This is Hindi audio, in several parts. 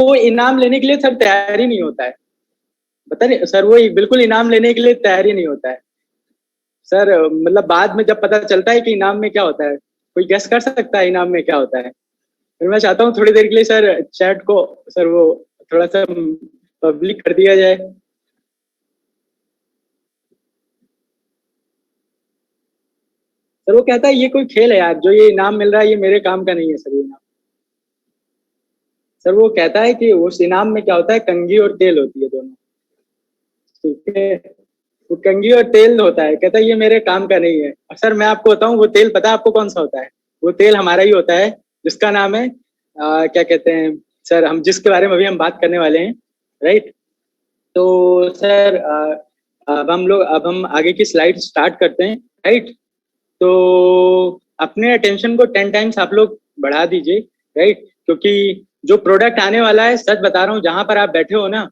वो इनाम लेने के लिए सर तैयार ही नहीं होता है। पता नहीं सर, वो बिल्कुल इनाम लेने के लिए तैयार ही नहीं होता है सर। मतलब बाद में जब पता चलता है कि इनाम में क्या होता है, कोई गेस कर सकता है इनाम में क्या होता है? फिर मैं चाहता हूँ थोड़ी देर के लिए सर चैट को सर वो थोड़ा सा पब्लिक कर दिया जाए। सर वो कहता है ये कोई खेल है यार, जो ये इनाम मिल रहा है ये मेरे काम का नहीं है सर, ये इनाम। सर वो कहता है कि उस इनाम में क्या होता है, कंघी और तेल होती है दोनों। ठीक है, वो कंघी और तेल होता है, कहता है ये मेरे काम का नहीं है। और सर मैं आपको बताऊं, वो तेल पता है आपको कौन सा होता है? वो तेल हमारा ही होता है, जिसका नाम है क्या कहते हैं सर, हम जिसके बारे में अभी हम बात करने वाले हैं, राइट? तो सर अब हम आगे की स्लाइड स्टार्ट करते हैं, राइट? तो अपने अटेंशन को 10 टाइम्स आप लोग बढ़ा दीजिए, राइट? क्योंकि जो प्रोडक्ट आने वाला है, सच बता रहा हूँ, जहां पर आप बैठे हो ना,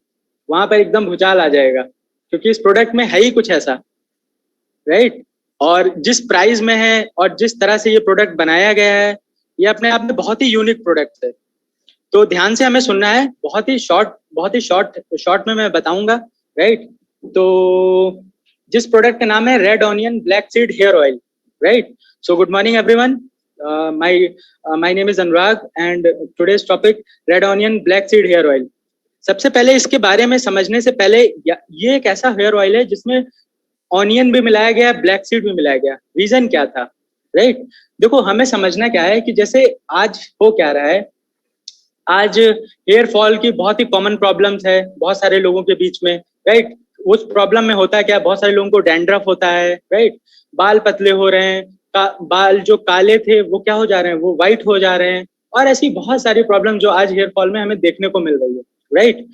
वहां पर एकदम भूचाल आ जाएगा, क्योंकि इस प्रोडक्ट में है ही कुछ ऐसा, राइट? और जिस प्राइस में है और जिस तरह से ये प्रोडक्ट बनाया गया है, ये अपने आप में बहुत ही यूनिक प्रोडक्ट है। तो ध्यान से हमें सुनना है, बहुत ही शॉर्ट शॉर्ट में मैं बताऊंगा, राइट? तो जिस प्रोडक्ट का नाम है red onion black seed hair oil, right? So good morning everyone, my name is Anurag and today's topic red onion black seed hair oil. सबसे पहले इसके बारे में समझने से पहले, ये एक ऐसा हेयर ऑयल है जिसमें ऑनियन भी मिलाया गया, ब्लैक सीड भी मिलाया गया। रीजन क्या था, राइट? देखो हमें समझना क्या है कि जैसे आज हो क्या रहा है, आज हेयर फॉल की बहुत ही कॉमन प्रॉब्लम्स है बहुत सारे लोगों के बीच में, राइट? उस प्रॉब्लम में होता है क्या, बहुत सारे लोगों को डैंड्रफ होता है, राइट? बाल पतले हो रहे हैं, बाल जो काले थे वो क्या हो जा रहे हैं, वो व्हाइट हो जा रहे हैं। और ऐसी बहुत सारी प्रॉब्लम जो आज हेयर फॉल में हमें देखने को मिल रही है, राइट?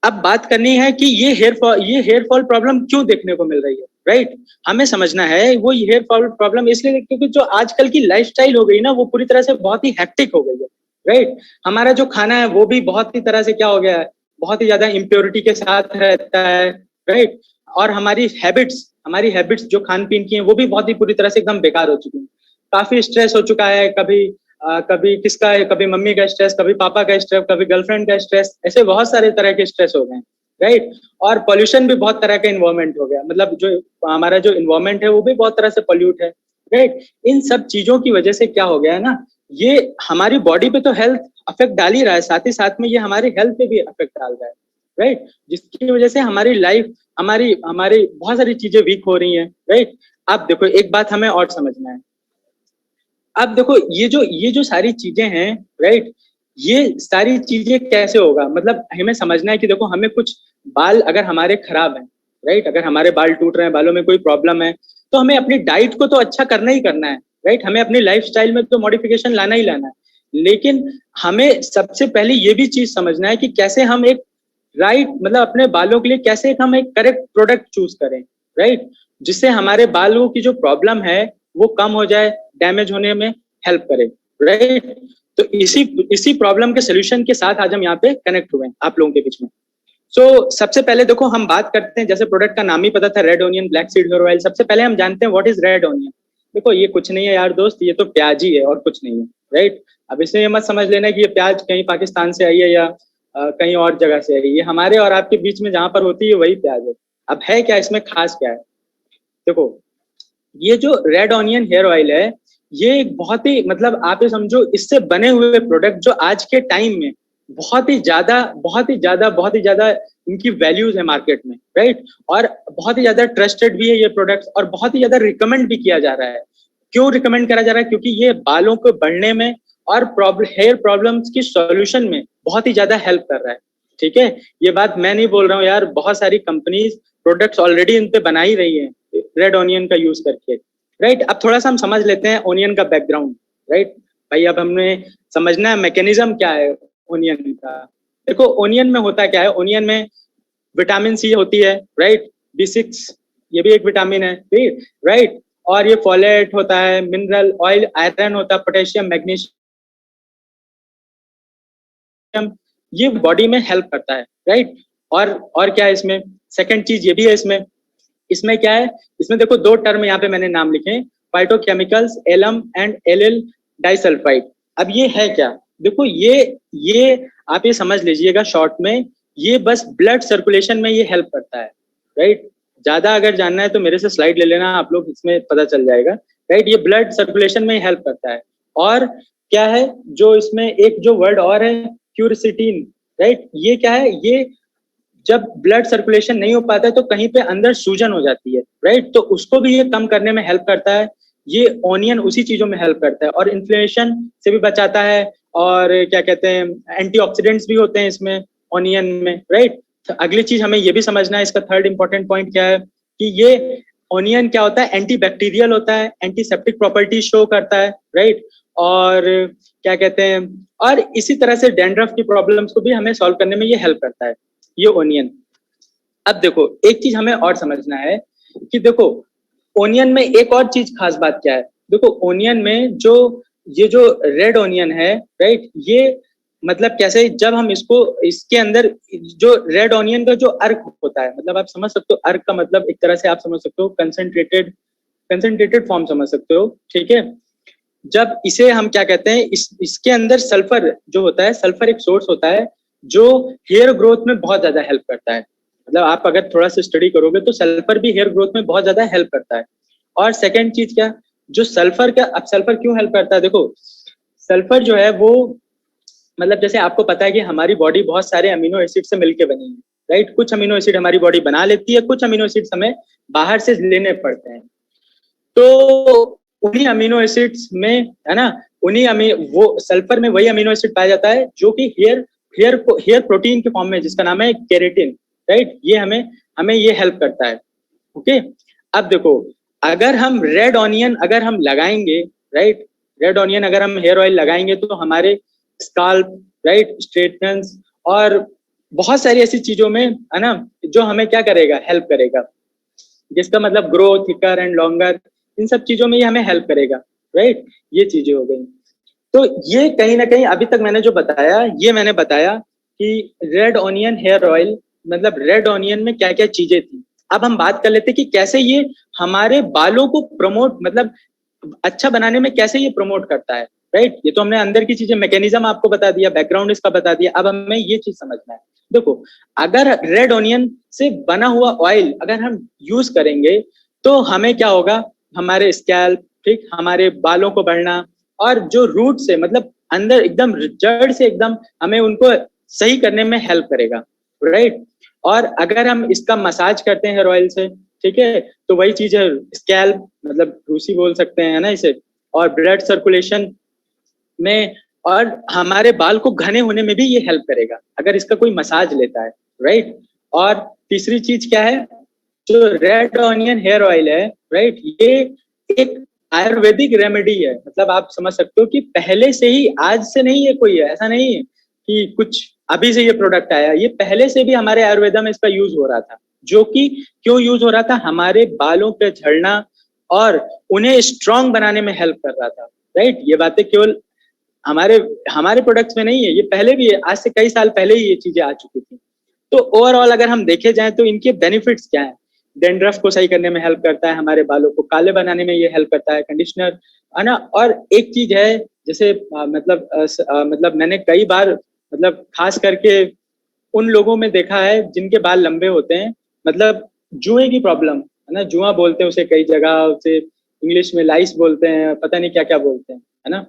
अब बात करनी है कि ये हेयर फॉल प्रॉब्लम क्यों देखने को मिल रही है, राइट? हमें समझना है वो हेयर फॉल प्रॉब्लम इसलिए क्योंकि जो आजकल की लाइफस्टाइल हो गई ना, वो पूरी तरह से बहुत ही हेक्टिक हो गई है, राइट? हमारा जो खाना है वो भी बहुत ही तरह से क्या हो गया है, बहुत ही ज्यादा इम्प्योरिटी के साथ रहता है, राइट? और हमारी हैबिट्स जो खान पीन की हैं वो भी बहुत ही पूरी तरह से एकदम बेकार हो चुकी हैं। काफी स्ट्रेस हो चुका है, कभी किसका है, कभी मम्मी का स्ट्रेस, कभी पापा का स्ट्रेस, कभी गर्लफ्रेंड का स्ट्रेस, ऐसे बहुत सारे तरह के स्ट्रेस हो गए, राइट? और पॉल्यूशन भी बहुत तरह का इन्वायरमेंट हो गया, मतलब जो हमारा जो इन्वायरमेंट है वो भी बहुत तरह से पॉल्यूट है, राइट? इन सब चीजों की वजह से क्या हो गया है ना, ये हमारी बॉडी पे तो हेल्थ अफेक्ट डाल ही रहा है, साथ ही साथ में ये हमारी हेल्थ पे भी अफेक्ट डाल रहा है, राइट? जिसकी वजह से हमारी लाइफ, हमारी हमारी बहुत सारी चीजें वीक हो रही हैं, राइट? अब देखो एक बात हमें और समझना है। अब देखो ये जो सारी चीजें हैं, राइट? ये सारी चीजें कैसे होगा, मतलब हमें समझना है कि देखो हमें कुछ बाल अगर हमारे खराब हैं, राइट? अगर हमारे बाल टूट रहे हैं, बालों में कोई प्रॉब्लम है, तो हमें अपनी डाइट को तो अच्छा करना ही करना है, राइट? हमें अपनी लाइफस्टाइल में तो मॉडिफिकेशन लाना ही लाना है। लेकिन हमें सबसे पहले ये भी चीज समझना है कि कैसे हम एक राइट, मतलब अपने बालों के लिए कैसे हम एक करेक्ट प्रोडक्ट चूज करें, राइट? जिससे हमारे बालों की जो प्रॉब्लम है वो कम हो जाए, डैमेज होने में हेल्प करे, राइट? तो इसी प्रॉब्लम के सोल्यूशन के साथ आज हम यहाँ पे कनेक्ट हुए हैं आप लोगों के बीच में। सबसे पहले देखो हम बात करते हैं, जैसे प्रोडक्ट का नाम ही पता था, red onion black seed hair oil. सबसे पहले हम जानते हैं व्हाट इज रेड ऑनियन। देखो ये कुछ नहीं है यार दोस्त, ये तो प्याज ही है और कुछ नहीं है, राइट? अब इसमें ये मत समझ लेना कि ये प्याज कहीं पाकिस्तान से आई है या कहीं और जगह से आई है। ये हमारे और आपके बीच में जहां पर होती है वही प्याज है। अब है क्या इसमें खास, क्या है? देखो ये जो रेड ऑनियन हेयर ऑयल है, ये एक बहुत ही, मतलब आप ये समझो, इससे बने हुए प्रोडक्ट जो आज के टाइम में बहुत ही ज्यादा इनकी वैल्यूज है मार्केट में, राइट? और बहुत ही ज्यादा ट्रस्टेड भी है ये प्रोडक्ट, और बहुत ही ज्यादा रिकमेंड भी किया जा रहा है। क्यों रिकमेंड करा जा रहा है? क्योंकि ये बालों को बढ़ने में और हेयर प्रॉब्लम्स की सॉल्यूशन में बहुत ही ज्यादा हेल्प कर रहा है, ठीक है? ये बात मैं नहीं बोल रहा हूँ यार, बहुत सारी कंपनीज प्रोडक्ट्स ऑलरेडी इन पे बना ही रही है रेड ऑनियन का यूज करके, राइट? अब थोड़ा सा हम समझ लेते हैं ओनियन का बैकग्राउंड, राइट? भाई अब हमने समझना है मैकेनिज्म क्या है ओनियन का। देखो ओनियन में होता क्या है, ओनियन में विटामिन सी होती है, राइट? B6 ये भी एक विटामिन है, राइट? और ये फोलेट होता है, मिनरल ऑयल, आयरन होता है, पोटेशियम, मैग्नीशियम, ये बॉडी में हेल्प करता है, राइट? और क्या है इसमें, सेकंड चीज ये भी है इसमें। इसमें क्या है, इसमें देखो दो टर्म यहाँ पे मैंने नाम लिखे, phytochemicals allium and allyl disulphide. अब ये है क्या? देखो ये आप ये समझ लीजिएगा शॉर्ट में, ये बस ब्लड सर्कुलेशन में ये हेल्प करता है, राइट। ज्यादा अगर जानना है तो मेरे से स्लाइड ले लेना आप लोग, इसमें पता चल जाएगा, राइट। ये ब्लड सर्कुलेशन में हेल्प करता है। और क्या है जो इसमें एक जो वर्ड और है, क्यूरसिटीन, राइट। ये क्या है, ये जब ब्लड सर्कुलेशन नहीं हो पाता है तो कहीं पे अंदर सूजन हो जाती है, राइट, तो उसको भी ये कम करने में हेल्प करता है। ये ऑनियन उसी चीजों में हेल्प करता है, और इन्फ्लेमेशन से भी बचाता है, और क्या कहते हैं एंटीऑक्सीडेंट्स भी होते हैं इसमें ऑनियन में, राइट। तो अगली चीज हमें ये भी समझना है, इसका थर्ड इंपॉर्टेंट पॉइंट क्या है कि ये ऑनियन क्या होता है, एंटी बैक्टीरियल होता है, एंटीसेप्टिक प्रॉपर्टी शो करता है, राइट। और क्या कहते हैं, और इसी तरह से डैंड्रफ की प्रॉब्लम्स को भी हमें सॉल्व करने में ये हेल्प करता है, ये ओनियन। अब देखो एक चीज हमें और समझना है कि देखो ओनियन में एक और चीज खास बात क्या है, देखो ओनियन में जो ये जो रेड ओनियन है, राइट, ये मतलब कैसे, जब हम इसको इसके अंदर जो रेड ओनियन का जो अर्क होता है, मतलब आप समझ सकते हो अर्क का मतलब एक तरह से आप समझ सकते हो कंसंट्रेटेड फॉर्म समझ सकते हो, ठीक है। जब इसे हम क्या कहते हैं, इसके अंदर सल्फर जो होता है, सल्फर एक सोर्स होता है जो हेयर ग्रोथ में बहुत ज्यादा हेल्प करता है। मतलब आप अगर थोड़ा सा स्टडी करोगे तो सल्फर भी हेयर ग्रोथ में बहुत ज्यादा हेल्प करता है। और सेकंड चीज क्या, जो सल्फर का, अब सल्फर क्यों हेल्प करता है, देखो सल्फर जो है वो मतलब जैसे आपको पता है कि हमारी बॉडी बहुत सारे अमीनो एसिड से मिलकर बनी है, राइट। कुछ अमीनो एसिड हमारी बॉडी बना लेती है, कुछ अमीनो एसिड हमें बाहर से लेने पड़ते हैं। तो उन्हीं अमीनो एसिड्स में, है ना, वो सल्फर में वही अमीनो एसिड पाया जाता है जो कि हेयर प्रोटीन के फॉर्म में, जिसका नाम है केराटिन, राइट। ये हमें हमें ये हेल्प करता है, ओके। अब देखो अगर हम रेड ऑनियन अगर हम लगाएंगे, राइट, रेड ऑनियन अगर हम हेयर ऑयल लगाएंगे तो हमारे स्काल्प, राइट, स्ट्रेटनेंस और बहुत सारी ऐसी चीजों में, है ना, जो हमें क्या करेगा, हेल्प करेगा, जिसका मतलब ग्रो थिकर एंड लॉन्गर, इन सब चीजों में ये हमें हेल्प करेगा, राइट। ये चीजें हो गई। तो ये कहीं ना कहीं अभी तक मैंने जो बताया, ये मैंने बताया कि रेड ऑनियन हेयर ऑयल, मतलब रेड ऑनियन में क्या क्या चीजें थी। अब हम बात कर लेते हैं कि कैसे ये हमारे बालों को प्रमोट, मतलब अच्छा बनाने में कैसे ये प्रमोट करता है, राइट। ये तो हमने अंदर की चीजें, मैकेनिज्म आपको बता दिया, बैकग्राउंड इसका बता दिया। अब हमें ये चीज समझना है, देखो अगर रेड ऑनियन से बना हुआ ऑयल अगर हम यूज करेंगे तो हमें क्या होगा, हमारे स्कैल्प, ठीक, हमारे बालों को बढ़ना, और जो रूट से मतलब अंदर एकदम जड़ से एकदम हमें उनको सही करने में हेल्प करेगा, राइट। और अगर हम इसका मसाज करते हैं हेयर ऑयल से, ठीक है, तो वही चीज है स्कैल्प, मतलब रूसी बोल सकते हैं ना इसे, और ब्लड सर्कुलेशन में, और हमारे बाल को घने होने में भी ये हेल्प करेगा अगर इसका कोई मसाज लेता है, राइट। और तीसरी चीज क्या है, जो रेड ऑनियन हेयर ऑयल है, राइट, ये एक आयुर्वेदिक रेमेडी है। मतलब आप समझ सकते हो कि पहले से ही, आज से नहीं है कोई है, ऐसा नहीं है कि कुछ अभी से ये प्रोडक्ट आया, ये पहले से भी हमारे आयुर्वेदा में इसका यूज हो रहा था। जो कि क्यों यूज हो रहा था, हमारे बालों पे झड़ना और उन्हें स्ट्रांग बनाने में हेल्प कर रहा था, राइट। ये बातें केवल हमारे हमारे प्रोडक्ट्स में नहीं है, ये पहले भी है, आज से कई साल पहले ही ये चीजें आ चुकी थी। तो ओवरऑल अगर हम देखे जाएं तो इनके बेनिफिट्स क्या है, डेंड्रफ को सही करने में हेल्प करता है, हमारे बालों को काले बनाने में ये हेल्प करता है, कंडीशनर, है ना। और एक चीज है जैसे मतलब मैंने कई बार, मतलब खास करके उन लोगों में देखा है जिनके बाल लंबे होते हैं, मतलब जुए की प्रॉब्लम, है ना, जुआ बोलते हैं उसे, कई जगह उसे इंग्लिश में लाइस बोलते हैं, पता नहीं क्या क्या बोलते हैं, है ना।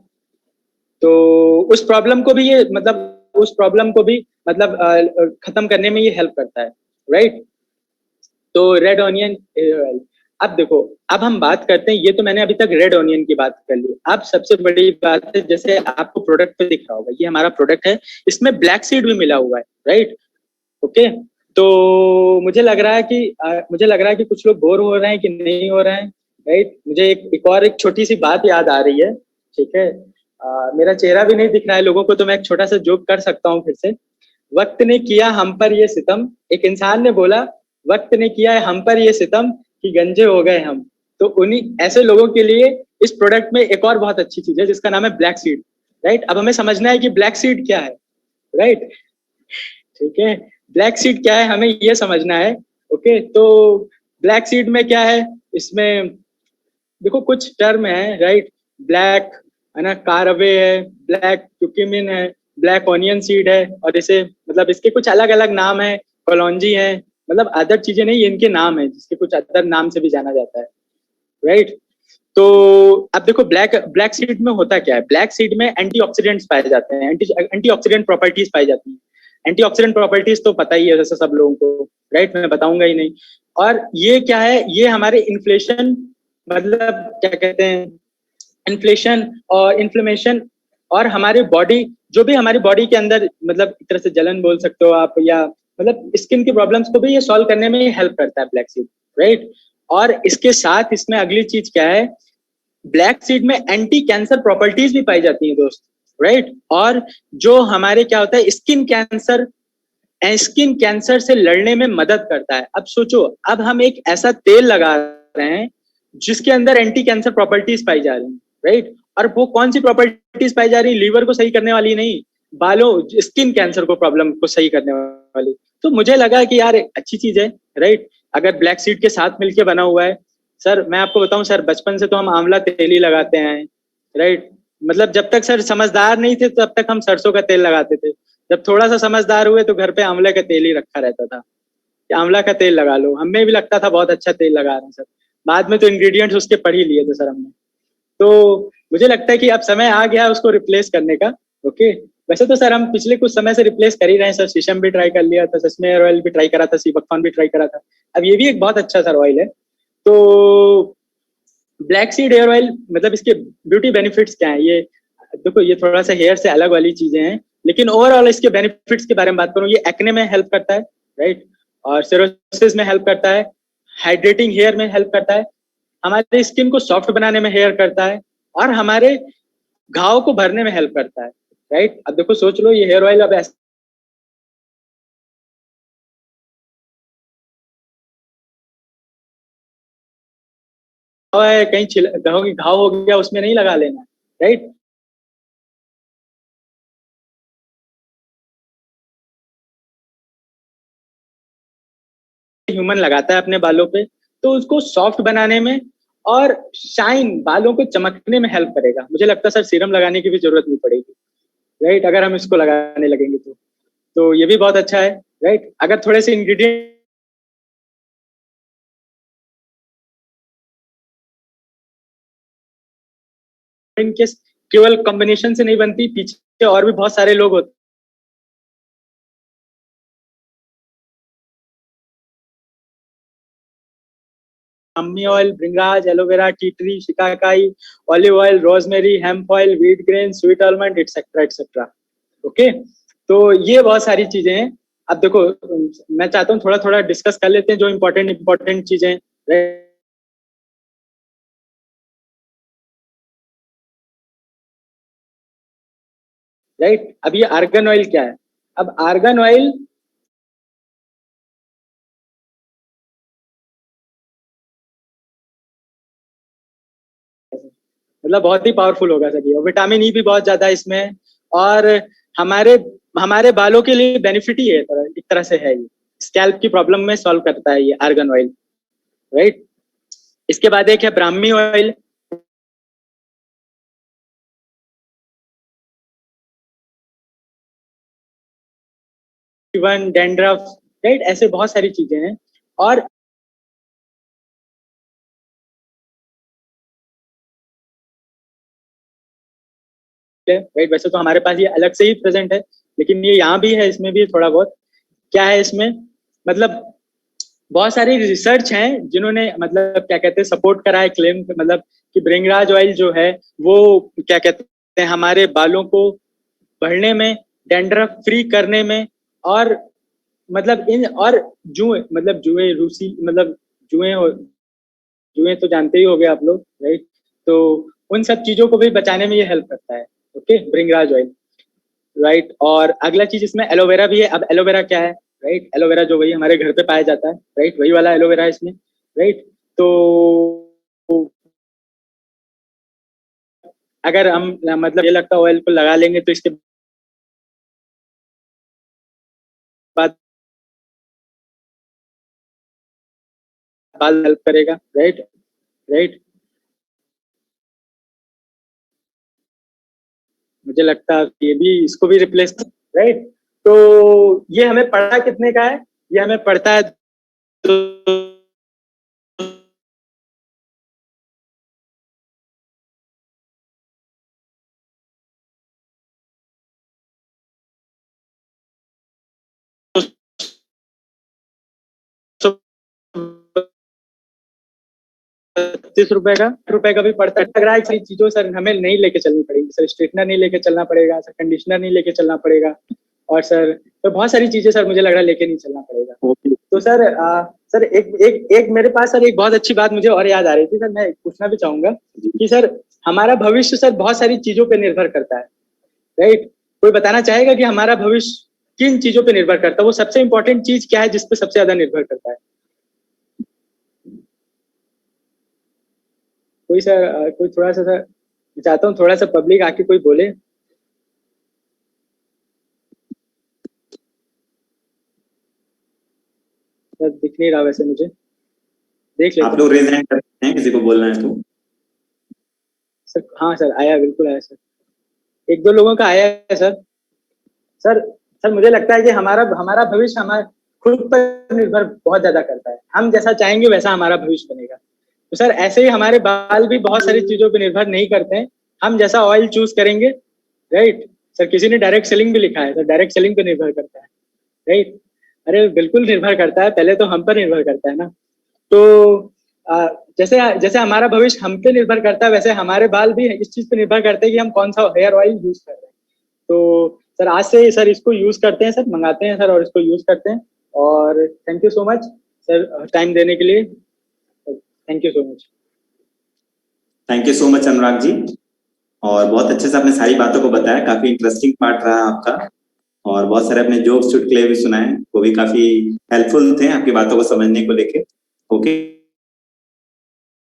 तो उस प्रॉब्लम को भी ये, मतलब उस प्रॉब्लम को भी मतलब खत्म करने में ये हेल्प करता है, राइट। तो रेड ऑनियन ऑयल। अब देखो, अब हम बात करते हैं, ये तो मैंने अभी तक रेड ऑनियन की बात कर ली। अब सबसे बड़ी बात है, जैसे आपको प्रोडक्ट पे दिख रहा होगा, ये हमारा प्रोडक्ट है, इसमें ब्लैक सीड भी मिला हुआ है, राइट, ओके। तो मुझे लग रहा है कि कुछ लोग बोर हो रहे हैं कि नहीं हो रहे हैं, राइट। मुझे एक और एक छोटी सी बात याद आ रही है, ठीक है। मेरा चेहरा भी नहीं दिख रहा है लोगों को, तो मैं एक छोटा सा जोक कर सकता हूँ फिर से। वक्त ने किया हम पर ये सितम, एक इंसान ने बोला, वक्त ने किया है हम पर ये सितम कि गंजे हो गए हम। तो उन्हीं ऐसे लोगों के लिए इस प्रोडक्ट में एक और बहुत अच्छी चीज है जिसका नाम है ब्लैक सीड, राइट। अब हमें समझना है कि ब्लैक सीड क्या है, राइट, ठीक है। ब्लैक सीड क्या है हमें ये समझना है, ओके। तो ब्लैक सीड में क्या है, इसमें देखो कुछ टर्म है, राइट, ब्लैक, है ना, कारवे है, ब्लैक क्यूकिमिन है, ब्लैक ऑनियन सीड है, और इसे मतलब इसके कुछ अलग अलग नाम है, कलौंजी है, मतलब अदर चीजें नहीं, इनके नाम है जिसके कुछ अदर नाम से भी जाना जाता है, राइट। तो अब देखो ब्लैक ब्लैक सीड में होता क्या है, ब्लैक सीड में एंटीऑक्सीडेंट्स पाए जाते हैं, एंटीऑक्सीडेंट प्रॉपर्टीज पाई जाती हैं। एंटीऑक्सीडेंट प्रॉपर्टीज तो पता ही है जैसे सब लोगों को, राइट, मैं बताऊंगा ही नहीं। और ये क्या है, ये हमारे इन्फ्लेशन, मतलब क्या कहते हैं, इन्फ्लेशन और इन्फ्लेमेशन, और हमारे बॉडी, जो भी हमारी बॉडी के अंदर, मतलब एक तरह से जलन बोल सकते हो आप, या मतलब स्किन की प्रॉब्लम्स को भी ये सॉल्व करने में हेल्प करता है ब्लैक सीड, राइट। और इसके साथ इसमें अगली चीज क्या है, ब्लैक सीड में एंटी कैंसर प्रॉपर्टीज भी पाई जाती हैं दोस्त, राइट। और जो हमारे क्या होता है, स्किन कैंसर से लड़ने में मदद करता है। अब सोचो, अब हम एक ऐसा तेल लगा रहे हैं जिसके अंदर एंटी कैंसर प्रॉपर्टीज पाई जा रही हैं, राइट। और वो कौन सी प्रॉपर्टीज पाई जा रही है, लीवर को सही करने वाली नहीं, बालों, स्किन कैंसर को, प्रॉब्लम को सही करने वाली। तो मुझे लगा कि यार अच्छी चीज है, राइट, अगर ब्लैक सीड के साथ मिलके बना हुआ है। सर मैं आपको बताऊं सर, बचपन से तो हम आंवला तेल ही लगाते हैं, राइट। मतलब जब तक सर समझदार नहीं थे तब तक हम सरसों का तेल लगाते थे, जब थोड़ा सा समझदार हुए तो घर पे आंवले का तेल ही रखा रहता था कि आंवला का तेल लगा लो। हमें भी लगता था बहुत अच्छा तेल लगा रहे हैं सर, बाद में तो इंग्रेडिएंट्स उसके पढ़ ही लिए थे सर हमने। तो मुझे लगता है कि अब समय आ गया उसको रिप्लेस करने का। ओके, वैसे तो सर हम पिछले कुछ समय से रिप्लेस कर ही रहे हैं सर, शीशम भी ट्राई कर लिया था, सस्मे हेयर ऑयल भी ट्राई करा था, सीबकथॉर्न भी ट्राई करा था, अब ये भी एक बहुत अच्छा सर ऑयल है। तो ब्लैक सीड हेयर ऑयल, मतलब इसके ब्यूटी बेनिफिट्स क्या है, ये देखो, ये थोड़ा सा हेयर से अलग वाली चीजें हैं, लेकिन ओवरऑल इसके बेनिफिट्स के बारे में बात करूं, ये एक्ने में हेल्प करता है, राइट, और सिरोसिस में हेल्प करता है, हाइड्रेटिंग हेयर में हेल्प करता है, हमारे स्किन को सॉफ्ट बनाने में हेयर करता है, और हमारे घाव को भरने में हेल्प करता है, राइट। अब देखो सोच लो, ये हेयर ऑयल अब ऐसा है, कहीं घाव हो गया उसमें नहीं लगा लेना, राइट। ह्यूमन लगाता है अपने बालों पे, तो उसको सॉफ्ट बनाने में और शाइन, बालों को चमकने में हेल्प करेगा। मुझे लगता है सर सीरम लगाने की भी जरूरत नहीं पड़ेगी, राइट, अगर हम इसको लगाने लगेंगे तो ये भी बहुत अच्छा है, राइट। अगर थोड़े से इंग्रेडिएंट इनके केवल कॉम्बिनेशन से नहीं बनती, पीछे और भी बहुत सारे लोग होते हैं, अम्मी oil, bhringraj, aloe vera, tea tree, shikakai, olive oil, rosemary, hemp oil, wheat grain, sweet almond, etcetera etcetera. Okay, तो ये बहुत सारी चीजें हैं। अब देखो, मैं चाहता हूँ थोड़ा थोड़ा डिस्कस कर लेते हैं जो इंपॉर्टेंट इंपॉर्टेंट चीजें, राइट। अब ये आर्गन ऑयल क्या है, अब आर्गन ऑयल मतलब बहुत ही पावरफुल होगा सर ये, और विटामिन ई भी बहुत ज्यादा है इसमें, और हमारे हमारे बालों के लिए बेनिफिट ही है, एक तरह से है ये, स्कैल्प की प्रॉब्लम में सॉल्व करता है ये आर्गन ऑयल, राइट। इसके बाद एक है Brahmi oil, even dandruff, right, ऐसे बहुत सारी चीजें हैं। और राइट, वैसे तो हमारे पास ये अलग से ही प्रेजेंट है, लेकिन ये यहाँ भी है, इसमें भी थोड़ा बहुत क्या है इसमें, मतलब बहुत सारी रिसर्च हैं जिन्होंने मतलब क्या कहते हैं सपोर्ट करा है, क्लेम मतलब कि ब्रिंगराज ऑयल जो है वो क्या कहते हैं हमारे बालों को बढ़ने में, डैंड्रफ फ्री करने में, और मतलब इन और जुए, मतलब जुए रूसी, मतलब जुए, जुए तो जानते ही हो गए आप लोग, राइट। तो उन सब चीजों को भी बचाने में ये हेल्प करता है, ओके, ब्रिंगराज ऑयल, राइट। और अगला चीज इसमें एलोवेरा भी है। अब एलोवेरा क्या है, राइट, एलोवेरा जो वही हमारे घर पे पाया जाता है, राइट, वही वाला एलोवेरा है इसमें, राइट। तो अगर हम मतलब ये लगता है ऑयल को लगा लेंगे तो इसके बाद बाल हेल्प करेगा, राइट, राइट। मुझे लगता है ये भी इसको भी रिप्लेस, राइट। तो ये हमें पड़ता कितने का है? ये हमें पड़ता है 30 रुपए का भी पड़ता है। लग रहा है कि चीजों सर हमें नहीं लेके चलनी पड़ेगी सर, स्ट्रेटनर नहीं लेके चलना पड़ेगा सर, कंडीशनर नहीं लेके चलना पड़ेगा, और सर तो बहुत सारी चीजें सर मुझे लग रहा है लेके नहीं चलना पड़ेगा। तो सर सर एक एक एक मेरे पास सर एक बहुत अच्छी बात मुझे और याद आ रही थी सर, मैं पूछना भी चाहूंगा कि सर हमारा भविष्य सर बहुत सारी चीजों पे निर्भर करता है, राइट। कोई बताना चाहेगा कि हमारा भविष्य किन चीजों पे निर्भर करता है? वो सबसे इंपॉर्टेंट चीज क्या है जिसपे सबसे ज्यादा निर्भर करता है? कोई सर कोई थोड़ा सा सर, मैं चाहता हूँ थोड़ा सा पब्लिक आके कोई बोले। सर दिख नहीं रहा वैसे मुझे, देख लेते आप लोग रेज हैंड करते हैं किसी को बोलना है तो। सर। हाँ सर आया, बिल्कुल आया सर, एक दो लोगों का आया है सर। सर सर मुझे लगता है कि हमारा हमारा भविष्य हमारे खुद पर निर्भर बहुत ज्यादा करता है, हम जैसा चाहेंगे वैसा हमारा भविष्य बनेगा। तो सर ऐसे ही हमारे बाल भी बहुत सारी चीजों पर निर्भर नहीं करते हैं, हम जैसा ऑयल चूज करेंगे, राइट। सर किसी ने डायरेक्ट सेलिंग भी लिखा है सर, डायरेक्ट सेलिंग पे निर्भर करता है, राइट। अरे बिल्कुल निर्भर करता है, पहले तो हम पर निर्भर करता है ना। तो जैसे जैसे हमारा भविष्य हम पे निर्भर करता है, वैसे हमारे बाल भी इस चीज पे निर्भर करते हैं कि हम कौन सा हेयर ऑयल यूज कर रहे हैं। तो सर आज से सर इसको यूज करते हैं सर, मंगाते हैं सर और इसको यूज करते हैं। और thank you so much sir time देने के लिए, thank you so much. Thank you so much Anurag ji, और बहुत अच्छे से आपने सारी बातों को बताया, काफी इंटरेस्टिंग पार्ट रहा आपका, और बहुत सारे अपने जोक्स चुटकुले भी सुनाए, वो भी काफी हेल्पफुल थे आपकी बातों को समझने को लेके। ओके।